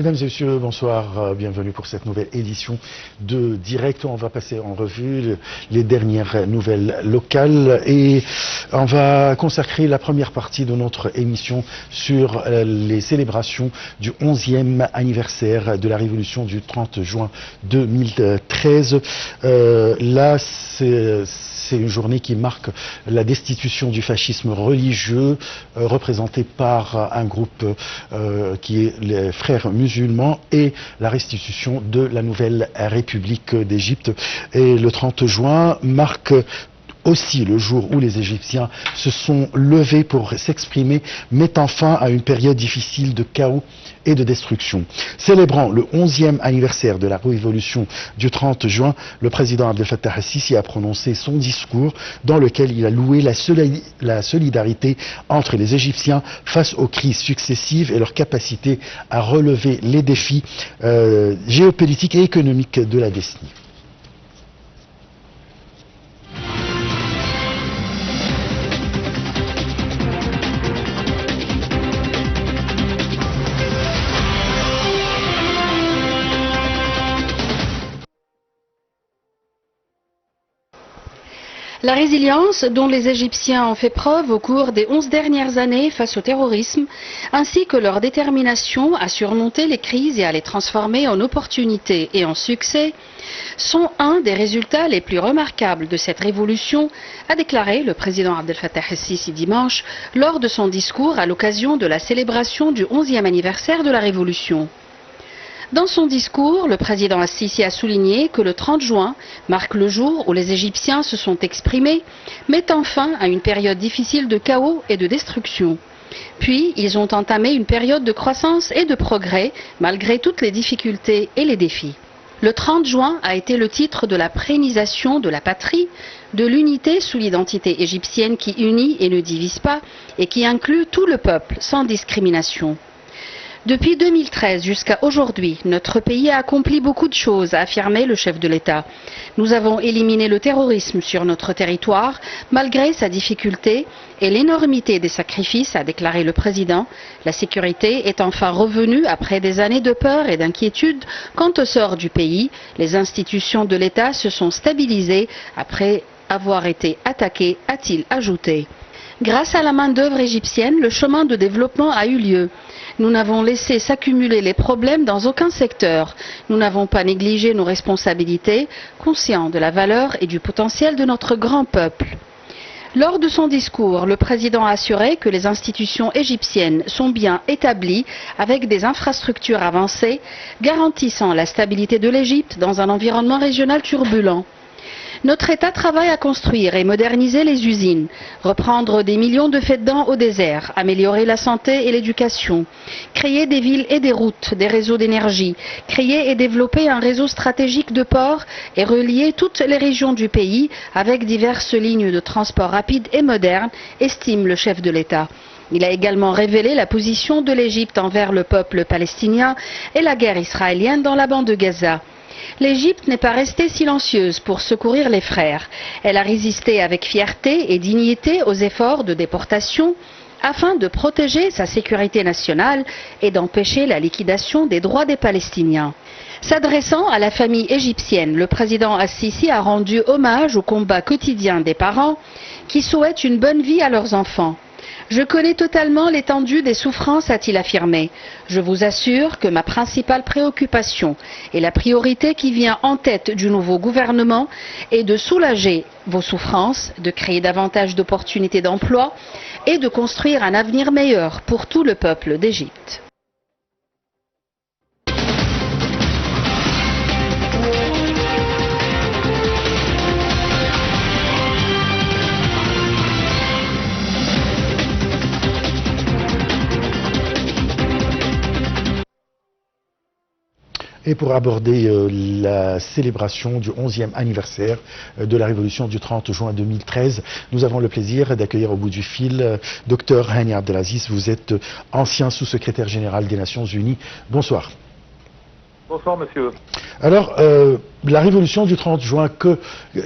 Mesdames et messieurs, bonsoir, bienvenue pour cette nouvelle édition de Direct. On va passer en revue les dernières nouvelles locales et on va consacrer la première partie de notre émission sur les célébrations du 11e anniversaire de la Révolution du 30 juin 2013. Là, c'est une journée qui marque la destitution du fascisme religieux représenté par un groupe qui est les Frères musulmans et la restitution de la nouvelle République d'Égypte. Et le 30 juin marque aussi le jour où les Égyptiens se sont levés pour s'exprimer, mettant fin à une période difficile de chaos et de destruction. Célébrant le 11e anniversaire de la révolution du 30 juin, le président Abdel Fattah el-Sisi a prononcé son discours dans lequel il a loué la solidarité entre les Égyptiens face aux crises successives et leur capacité à relever les défis géopolitiques et économiques de la décennie. La résilience dont les Égyptiens ont fait preuve au cours des 11 dernières années face au terrorisme, ainsi que leur détermination à surmonter les crises et à les transformer en opportunités et en succès, sont un des résultats les plus remarquables de cette révolution, a déclaré le président Abdel Fattah el-Sisi dimanche lors de son discours à l'occasion de la célébration du 11e anniversaire de la révolution. Dans son discours, le président el-Sisi a souligné que le 30 juin marque le jour où les Égyptiens se sont exprimés, mettant fin à une période difficile de chaos et de destruction. Puis, ils ont entamé une période de croissance et de progrès, malgré toutes les difficultés et les défis. Le 30 juin a été le titre de la prénisation de la patrie, de l'unité sous l'identité égyptienne qui unit et ne divise pas, et qui inclut tout le peuple, sans discrimination. Depuis 2013 jusqu'à aujourd'hui, notre pays a accompli beaucoup de choses, a affirmé le chef de l'État. Nous avons éliminé le terrorisme sur notre territoire, malgré sa difficulté et l'énormité des sacrifices, a déclaré le président. La sécurité est enfin revenue après des années de peur et d'inquiétude quant au sort du pays. Les institutions de l'État se sont stabilisées après avoir été attaquées, a-t-il ajouté. Grâce à la main-d'œuvre égyptienne, le chemin de développement a eu lieu. Nous n'avons laissé s'accumuler les problèmes dans aucun secteur. Nous n'avons pas négligé nos responsabilités, conscients de la valeur et du potentiel de notre grand peuple. Lors de son discours, le président a assuré que les institutions égyptiennes sont bien établies avec des infrastructures avancées, garantissant la stabilité de l'Égypte dans un environnement régional turbulent. Notre État travaille à construire et moderniser les usines, reprendre des millions de faites-dents au désert, améliorer la santé et l'éducation, créer des villes et des routes, des réseaux d'énergie, créer et développer un réseau stratégique de ports et relier toutes les régions du pays avec diverses lignes de transport rapides et modernes, estime le chef de l'État. Il a également révélé la position de l'Égypte envers le peuple palestinien et la guerre israélienne dans la bande de Gaza. L'Égypte n'est pas restée silencieuse pour secourir les frères. Elle a résisté avec fierté et dignité aux efforts de déportation afin de protéger sa sécurité nationale et d'empêcher la liquidation des droits des Palestiniens. S'adressant à la famille égyptienne, le président el-Sisi a rendu hommage au combat quotidien des parents qui souhaitent une bonne vie à leurs enfants. Je connais totalement l'étendue des souffrances, a-t-il affirmé. Je vous assure que ma principale préoccupation et la priorité qui vient en tête du nouveau gouvernement est de soulager vos souffrances, de créer davantage d'opportunités d'emploi et de construire un avenir meilleur pour tout le peuple d'Égypte. Et pour aborder la célébration du 11e anniversaire de la révolution du 30 juin 2013, nous avons le plaisir d'accueillir au bout du fil Dr Hani Abdelaziz. Vous êtes ancien sous-secrétaire général des Nations Unies. Bonsoir. Bonsoir, monsieur. Alors, la révolution du 30 juin,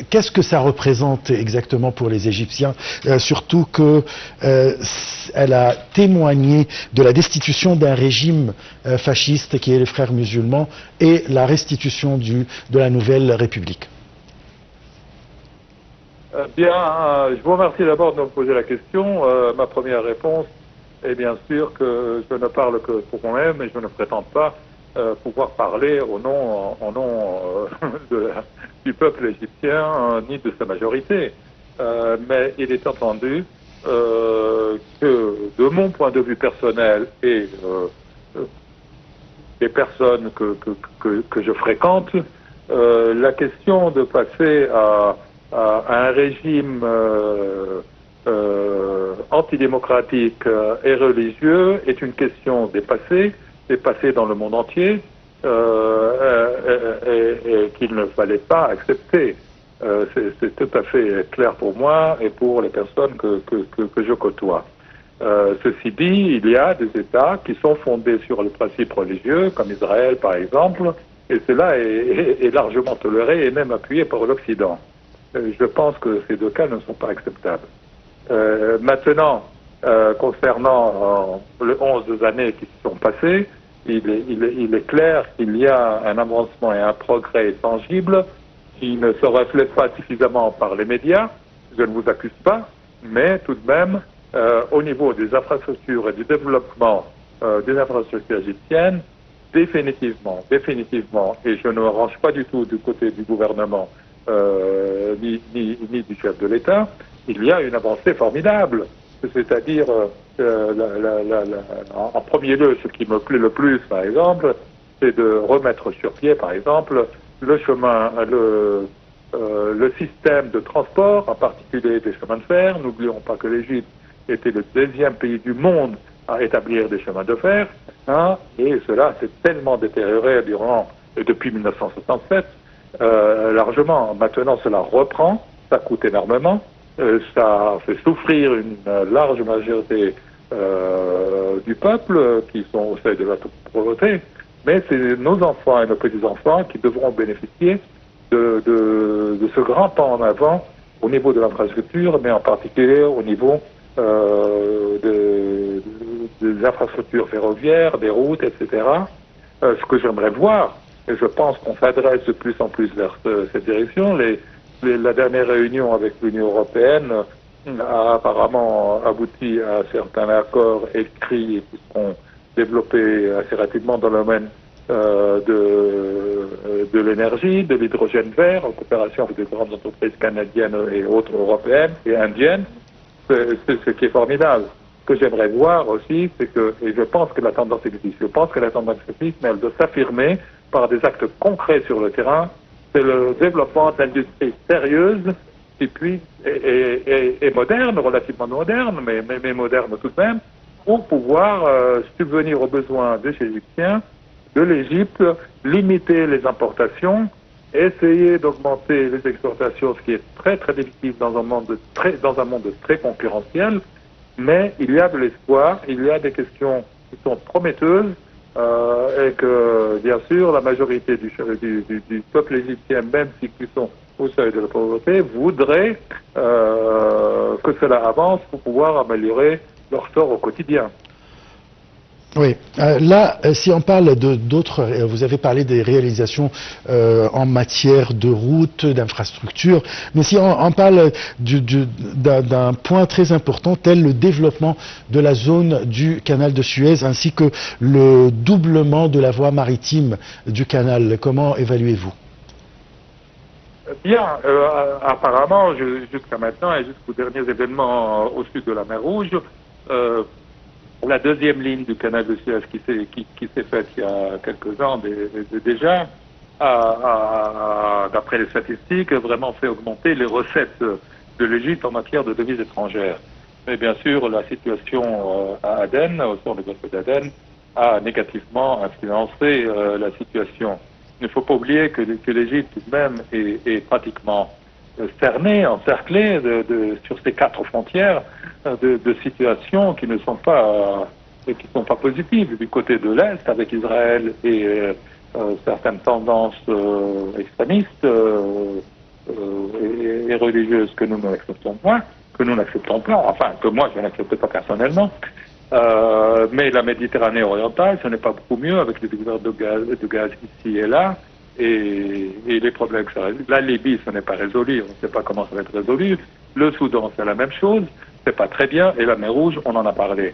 qu'est-ce que ça représente exactement pour les Égyptiens? Surtout qu'elle a témoigné de la destitution d'un régime fasciste qui est les Frères musulmans et la restitution de la nouvelle République. Je vous remercie d'abord de me poser la question. Ma première réponse est bien sûr que je ne parle que pour moi-même et je ne prétends pas pouvoir parler au nom du peuple égyptien ni de sa majorité. Mais il est entendu que de mon point de vue personnel et des personnes que je fréquente, la question de passer à un régime antidémocratique et religieux est une question dépassée dans le monde entier et qu'il ne fallait pas accepter. C'est tout à fait clair pour moi et pour les personnes que je côtoie. Ceci dit, il y a des États qui sont fondés sur le principe religieux, comme Israël par exemple, et cela est largement toléré et même appuyé par l'Occident. Je pense que ces deux cas ne sont pas acceptables. Maintenant, concernant les 11 années qui se sont passées, il est clair qu'il y a un avancement et un progrès tangible qui ne se reflète pas suffisamment par les médias. Je ne vous accuse pas, mais tout de même, au niveau des infrastructures et du développement des infrastructures égyptiennes, définitivement, et je ne me range pas du tout du côté du gouvernement ni du chef de l'État, il y a une avancée formidable. C'est-à-dire, en premier lieu, ce qui me plaît le plus, par exemple, c'est de remettre sur pied, par exemple, le système de transport, en particulier des chemins de fer. N'oublions pas que l'Égypte était le 2e pays du monde à établir des chemins de fer, hein, et cela s'est tellement détérioré depuis 1967, largement. Maintenant, cela reprend, ça coûte énormément. Ça fait souffrir une large majorité du peuple qui sont au seuil de la pauvreté, mais c'est nos enfants et nos petits-enfants qui devront bénéficier de ce grand pas en avant au niveau de l'infrastructure, mais en particulier au niveau des infrastructures ferroviaires, des routes, etc. Ce que j'aimerais voir, et je pense qu'on s'adresse de plus en plus vers cette direction, la dernière réunion avec l'Union européenne a apparemment abouti à certains accords écrits qui seront développés assez rapidement dans le domaine de l'énergie, de l'hydrogène vert, en coopération avec des grandes entreprises canadiennes et autres européennes et indiennes. C'est ce qui est formidable. Ce que j'aimerais voir aussi, c'est que, et je pense que la tendance existe, mais elle doit s'affirmer par des actes concrets sur le terrain. C'est le développement d'industries sérieuses et modernes, relativement modernes, mais modernes tout de même, pour pouvoir subvenir aux besoins des Égyptiens, de l'Égypte, limiter les importations, essayer d'augmenter les exportations, ce qui est très très difficile dans un monde très concurrentiel, mais il y a de l'espoir, il y a des questions qui sont prometteuses, et que, bien sûr, la majorité du peuple égyptien, même s'ils sont au seuil de la pauvreté, voudrait que cela avance pour pouvoir améliorer leur sort au quotidien. Oui, là, si on parle d'autres, vous avez parlé des réalisations en matière de routes, d'infrastructures, mais si on parle d'un point très important, tel le développement de la zone du canal de Suez, ainsi que le doublement de la voie maritime du canal, comment évaluez-vous? Bien, apparemment, jusqu'à maintenant et jusqu'aux derniers événements au sud de la mer Rouge, la deuxième ligne du canal de Suez qui s'est faite il y a quelques ans déjà, d'après les statistiques, vraiment fait augmenter les recettes de l'Égypte en matière de devises étrangères. Mais bien sûr, la situation à Aden, au sort du golfe d'Aden, a négativement influencé la situation. Il ne faut pas oublier que l'Égypte tout de même est pratiquement cernée, encerclée sur ces 4 frontières de situations qui ne sont pas positives. Du côté de l'Est, avec Israël et certaines tendances extrémistes et religieuses que nous n'acceptons pas, enfin que moi je n'accepte pas personnellement. Mais la Méditerranée orientale, ce n'est pas beaucoup mieux avec les découvertes de gaz ici et là, et les problèmes que ça résout. La Libye, ce n'est pas résolu, on ne sait pas comment ça va être résolu. Le Soudan, c'est la même chose, c'est pas très bien, et la mer Rouge, on en a parlé.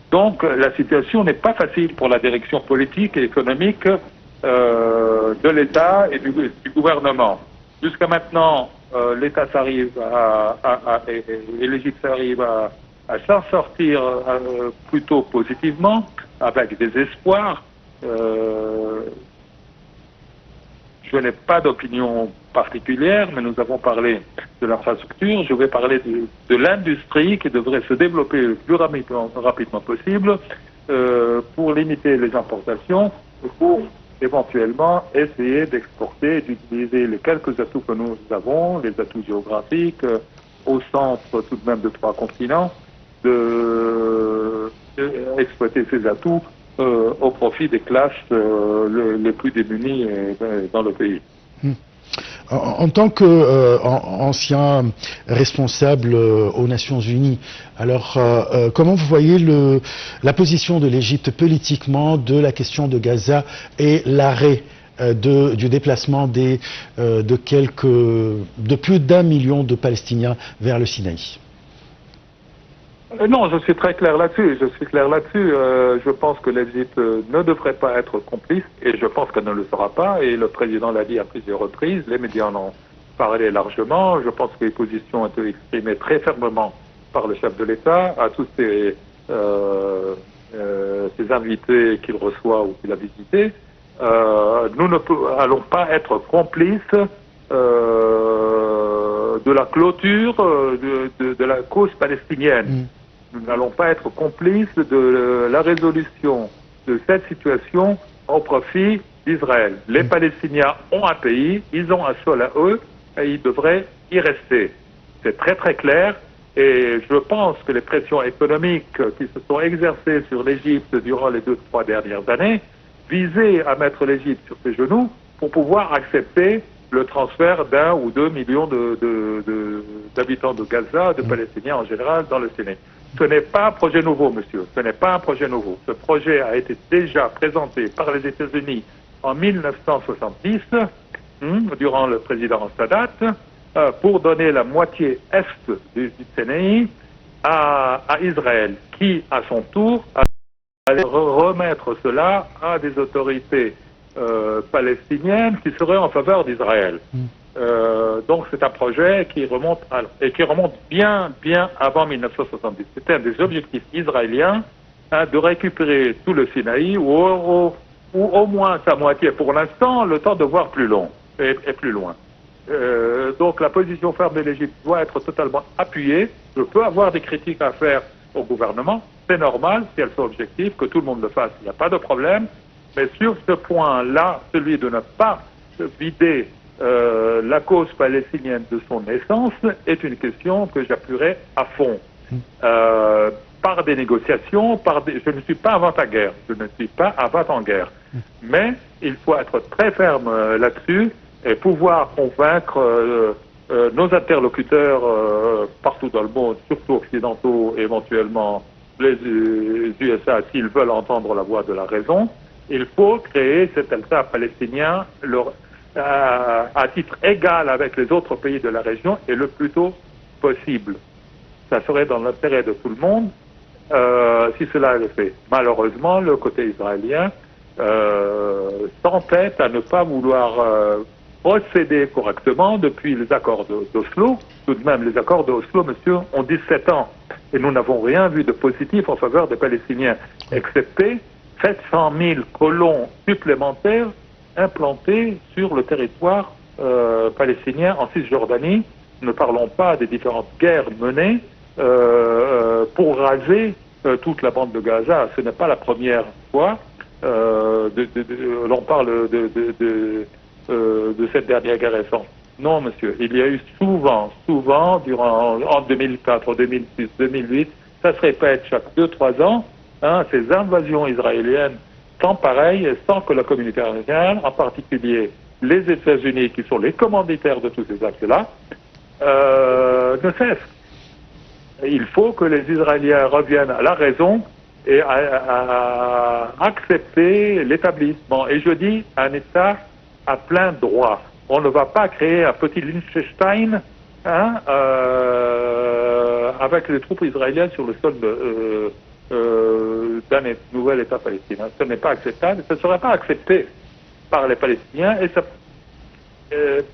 Donc la situation n'est pas facile pour la direction politique et économique de l'État et du gouvernement. Jusqu'à maintenant, l'État s'arrive et l'Égypte s'arrive à s'en sortir plutôt positivement, avec des espoirs. Je n'ai pas d'opinion particulière, mais nous avons parlé de l'infrastructure. Je vais parler de l'industrie qui devrait se développer le plus rapidement possible pour limiter les importations, pour éventuellement essayer d'exporter, d'utiliser les quelques atouts que nous avons, les atouts géographiques, au centre tout de même de 3 continents, d'exploiter ces atouts au profit des classes les plus démunies dans le pays. En tant qu'ancien responsable aux Nations Unies, alors comment vous voyez la position de l'Égypte politiquement de la question de Gaza et l'arrêt du déplacement de plus d'1 million de Palestiniens vers le Sinaï? Non, je suis très clair là-dessus. Je pense que l'Égypte ne devrait pas être complice, et je pense qu'elle ne le sera pas. Et le président l'a dit à plusieurs reprises. Les médias en ont parlé largement. Je pense que les positions ont été exprimées très fermement par le chef de l'État à tous ces invités qu'il reçoit ou qu'il a visités. Nous allons pas être complices de la clôture de la cause palestinienne. Nous n'allons pas être complices de la résolution de cette situation au profit d'Israël. Les Palestiniens ont un pays, ils ont un sol à eux, et ils devraient y rester. C'est très très clair, et je pense que les pressions économiques qui se sont exercées sur l'Égypte durant les 2-3 dernières années visaient à mettre l'Égypte sur ses genoux pour pouvoir accepter le transfert d'1 ou 2 millions d'habitants de Gaza, de Palestiniens en général, dans le Sinaï. Ce n'est pas un projet nouveau, monsieur. Ce n'est pas un projet nouveau. Ce projet a été déjà présenté par les États-Unis en 1970, durant le président Sadat, pour donner la moitié est du Sinaï à Israël, qui, à son tour, allait remettre cela à des autorités palestiniennes qui seraient en faveur d'Israël. Donc c'est un projet qui remonte bien avant 1970. C'était un des objectifs israéliens de récupérer tout le Sinaï ou au moins sa moitié pour l'instant, le temps de voir plus long et plus loin. Donc la position ferme de l'Égypte doit être totalement appuyée. Je peux avoir des critiques à faire au gouvernement, c'est normal si elles sont objectives, que tout le monde le fasse, il n'y a pas de problème. Mais sur ce point-là, celui de ne pas vider la cause palestinienne de son essence est une question que j'appuierai à fond. Par des négociations, je ne suis pas avant-guerre, mais il faut être très ferme là-dessus et pouvoir convaincre nos interlocuteurs partout dans le monde, surtout occidentaux, éventuellement les USA, s'ils veulent entendre la voix de la raison. Il faut créer cet État palestinien à titre égal avec les autres pays de la région et le plus tôt possible. Ça serait dans l'intérêt de tout le monde si cela est fait. Malheureusement, le côté israélien s'entête à ne pas vouloir procéder correctement depuis les accords d'Oslo. Tout de même, les accords d'Oslo, monsieur, ont 17 ans. Et nous n'avons rien vu de positif en faveur des Palestiniens, excepté 700 000 colons supplémentaires implantés sur le territoire palestinien en Cisjordanie. Ne parlons pas des différentes guerres menées pour raser toute la bande de Gaza. Ce n'est pas la première fois. L'on parle de cette dernière guerre récente. Non, monsieur, il y a eu souvent, en 2004, 2006, 2008, ça se répète chaque 2-3 ans, ces invasions israéliennes sans pareil et sans que la communauté internationale, en particulier les États-Unis, qui sont les commanditaires de tous ces actes-là, ne cesse. Il faut que les Israéliens reviennent à la raison et à accepter l'établissement. Et je dis un État à plein droit. On ne va pas créer un petit Liechtenstein avec les troupes israéliennes sur le sol d'un nouvel État palestinien. Ce n'est pas acceptable, ce ne serait pas accepté par les Palestiniens et ça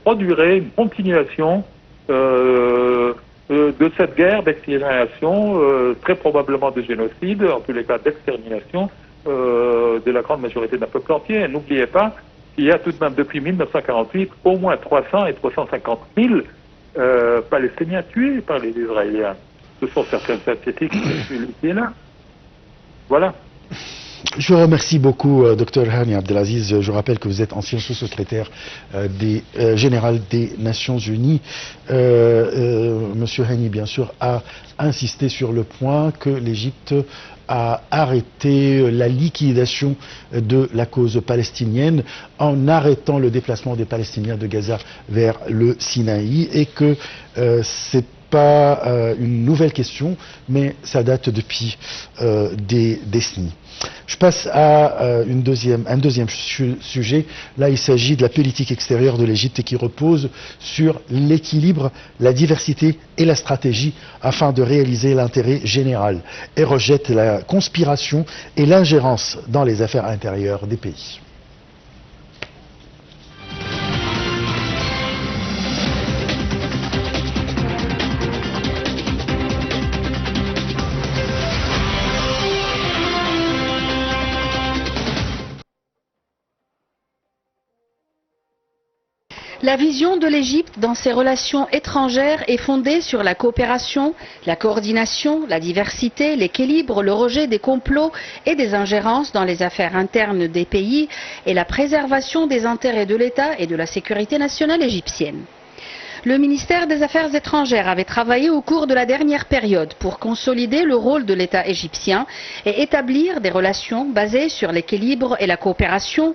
produirait une continuation de cette guerre d'extermination, très probablement de génocide, en tous les cas d'extermination de la grande majorité d'un peuple entier. Et n'oubliez pas qu'il y a tout de même depuis 1948 au moins 300 et 350 000 Palestiniens tués par les Israéliens. Ce sont certaines statistiques qui sont là. Voilà. Je vous remercie beaucoup, Dr Hani Abdelaziz. Je rappelle que vous êtes ancien sous-secrétaire général des Nations Unies. Monsieur Hani, bien sûr, a insisté sur le point que l'Égypte a arrêté la liquidation de la cause palestinienne en arrêtant le déplacement des Palestiniens de Gaza vers le Sinaï et que c'est pas une nouvelle question, mais ça date depuis des décennies. Je passe à un deuxième sujet. Là, il s'agit de la politique extérieure de l'Égypte qui repose sur l'équilibre, la diversité et la stratégie afin de réaliser l'intérêt général et rejette la conspiration et l'ingérence dans les affaires intérieures des pays. La vision de l'Égypte dans ses relations étrangères est fondée sur la coopération, la coordination, la diversité, l'équilibre, le rejet des complots et des ingérences dans les affaires internes des pays et la préservation des intérêts de l'État et de la sécurité nationale égyptienne. Le ministère des Affaires étrangères avait travaillé au cours de la dernière période pour consolider le rôle de l'État égyptien et établir des relations basées sur l'équilibre et la coopération,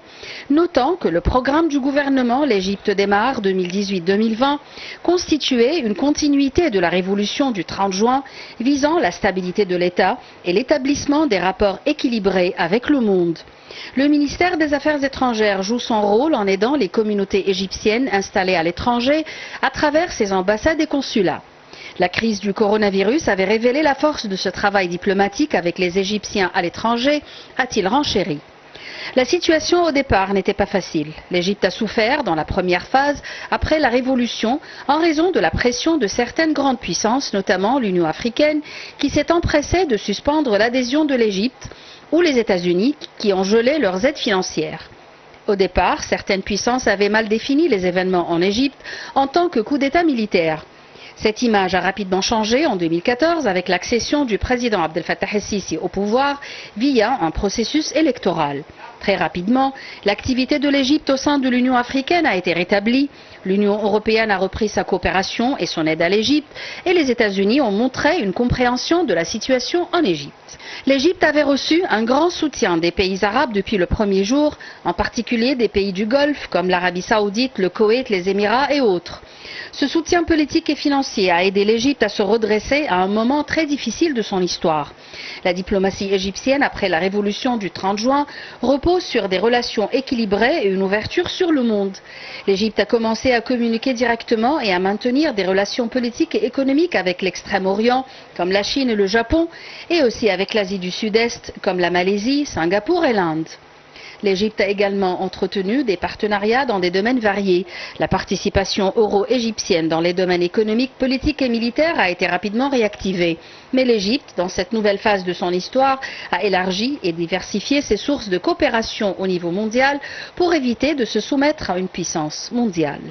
notant que le programme du gouvernement L'Égypte démarre 2018-2020 constituait une continuité de la révolution du 30 juin visant la stabilité de l'État et l'établissement des rapports équilibrés avec le monde. Le ministère des Affaires étrangères joue son rôle en aidant les communautés égyptiennes installées à l'étranger à travers ses ambassades et consulats. La crise du coronavirus avait révélé la force de ce travail diplomatique avec les Égyptiens à l'étranger, a-t-il renchéri. La situation au départ n'était pas facile. L'Égypte a souffert dans la première phase après la révolution en raison de la pression de certaines grandes puissances, notamment l'Union africaine, qui s'est empressée de suspendre l'adhésion de l'Égypte, ou les États-Unis qui ont gelé leurs aides financières. Au départ, certaines puissances avaient mal défini les événements en Égypte en tant que coup d'État militaire. Cette image a rapidement changé en 2014 avec l'accession du président Abdel Fattah el-Sisi au pouvoir via un processus électoral. Très rapidement, l'activité de l'Égypte au sein de l'Union africaine a été rétablie, l'Union européenne a repris sa coopération et son aide à l'Égypte, et les États-Unis ont montré une compréhension de la situation en Égypte. L'Égypte avait reçu un grand soutien des pays arabes depuis le premier jour, en particulier des pays du Golfe comme l'Arabie saoudite, le Koweït, les Émirats et autres. Ce soutien politique et financier a aidé l'Égypte à se redresser à un moment très difficile de son histoire. La diplomatie égyptienne, après la révolution du 30 juin, repose sur des relations équilibrées et une ouverture sur le monde. L'Égypte a commencé à communiquer directement et à maintenir des relations politiques et économiques avec l'Extrême-Orient, comme la Chine et le Japon, et aussi avec l'Asie du Sud-Est, comme la Malaisie, Singapour et l'Inde. L'Égypte a également entretenu des partenariats dans des domaines variés. La participation euro-égyptienne dans les domaines économiques, politiques et militaires a été rapidement réactivée. Mais l'Égypte, dans cette nouvelle phase de son histoire, a élargi et diversifié ses sources de coopération au niveau mondial pour éviter de se soumettre à une puissance mondiale.